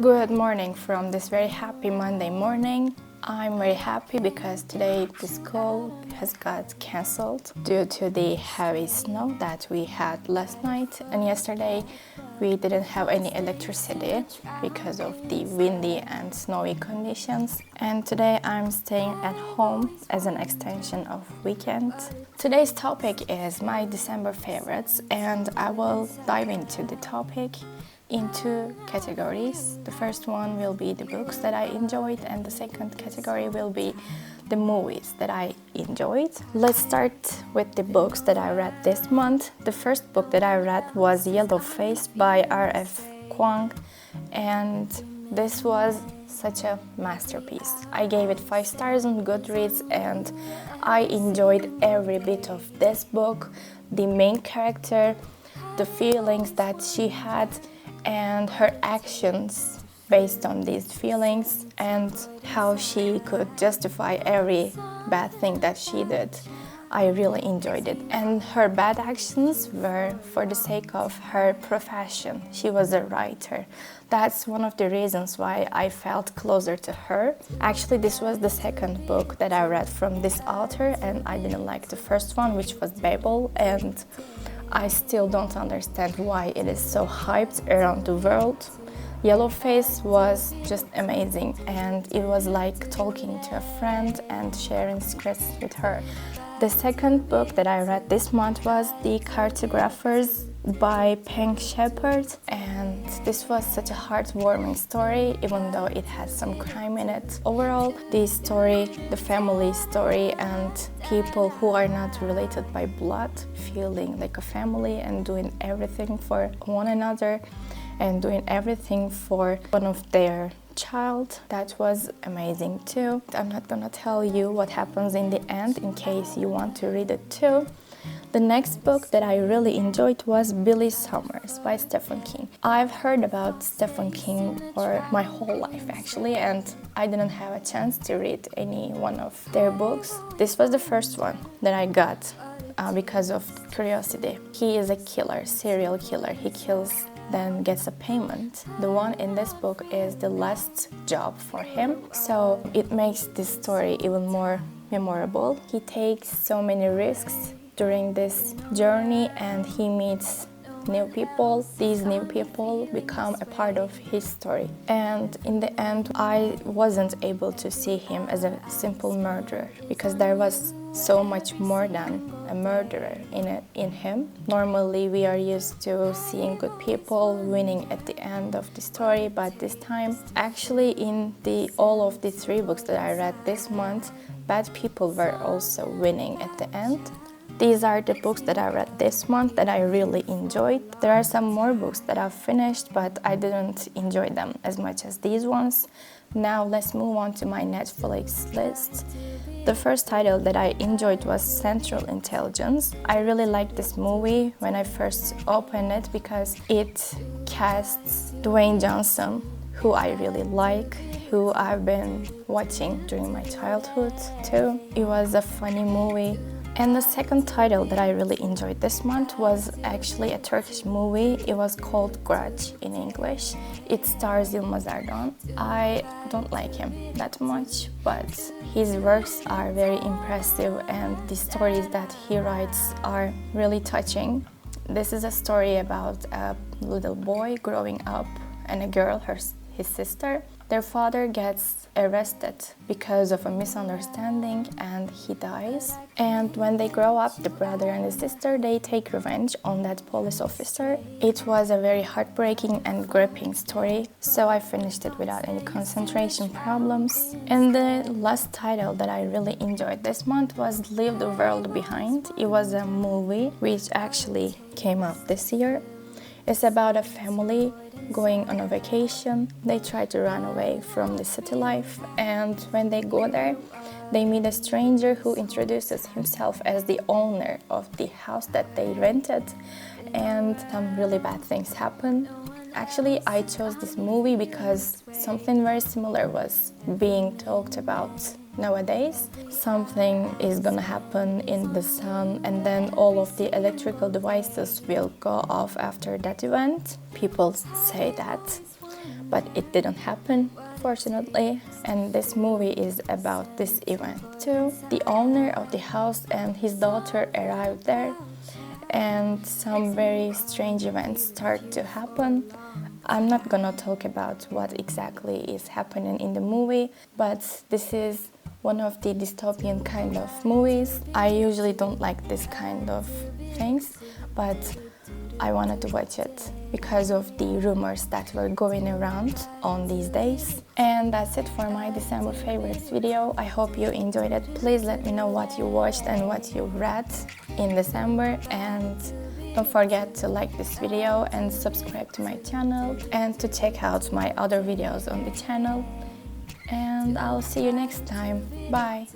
Good morning from this very happy Monday morning. I'm very happy because today the school has got cancelled due to the heavy snow that we had last night, and yesterday we didn't have any electricity because of the windy and snowy conditions. And today I'm staying at home as an extension of weekend. Today's topic is my December favorites, and I will dive into the topic in two categories. The first one will be the books that I enjoyed, and the second category will be the movies that I enjoyed. Let's start with the books that I read this month. The first book that I read was Yellowface by R.F. Kuang, and this was such a masterpiece. I gave it 5 stars on Goodreads, and I enjoyed every bit of this book. The main character, the feelings that she had, and her actions based on these feelings, and how she could justify every bad thing that she did. I really enjoyed it. And her bad actions were for the sake of her profession. She was a writer. That's one of the reasons why I felt closer to her. Actually, this was the second book that I read from this author, and I didn't like the first one, which was Babel, and I still don't understand why it is so hyped around the world. Yellowface was just amazing, and it was like talking to a friend and sharing secrets with her. The second book that I read this month was The Cartographers by Peng Shepherd, and this was such a heartwarming story, even though it has some crime in it. Overall, the story, the family story, and people who are not related by blood feeling like a family and doing everything for one another and doing everything for one of their child. That was amazing too. I'm not gonna tell you what happens in the end in case you want to read it too. The next book that I really enjoyed was Billy Summers by Stephen King. I've heard about Stephen King for my whole life actually, and I didn't have a chance to read any one of their books. This was the first one that I got because of curiosity. He is a killer, serial killer. He kills, then gets a payment. The one in this book is the last job for him, so it makes this story even more memorable. He takes so many risks during this journey, and he meets new people. These new people become a part of his story, and in the end I wasn't able to see him as a simple murderer, because there was so much more than a murderer in him. Normally we are used to seeing good people winning at the end of the story, but this time actually in all of the 3 books that I read this month, bad people were also winning at the end. These are the books that I read this month that I really enjoyed. There are some more books that I've finished, but I didn't enjoy them as much as these ones. Now let's move on to my Netflix list. The first title that I enjoyed was Central Intelligence. I really liked this movie when I first opened it because it casts Dwayne Johnson, who I really like, who I've been watching during my childhood too. It was a funny movie. And the second title that I really enjoyed this month was actually a Turkish movie. It was called Grudge in English. It stars Yılmaz Erdoğan. I don't like him that much, but his works are very impressive, and the stories that he writes are really touching. This is a story about a little boy growing up and a girl, his sister. Their father gets arrested because of a misunderstanding, and he dies. And when they grow up, the brother and the sister, they take revenge on that police officer. It was a very heartbreaking and gripping story, so I finished it without any concentration problems. And the last title that I really enjoyed this month was Leave the World Behind. It was a movie which actually came out this year. It's about a family going on a vacation. They try to run away from the city life, and when they go there, they meet a stranger who introduces himself as the owner of the house that they rented, and some really bad things happen. Actually, I chose this movie because something very similar was being talked about nowadays. Something is gonna happen in the sun, and then all of the electrical devices will go off after that event. People say that. but it didn't happen, fortunately. And this movie is about this event too. The owner of the house and his daughter arrived there, and some very strange events start to happen. I'm not gonna talk about what exactly is happening in the movie, but this is one of the dystopian kind of movies. I usually don't like this kind of things, but I wanted to watch it because of the rumors that were going around on these days. And that's it for my December favorites video. I hope you enjoyed it. Please let me know what you watched and what you read in December, and don't forget to like this video and subscribe to my channel and to check out my other videos on the channel. And I'll see you next time. Bye!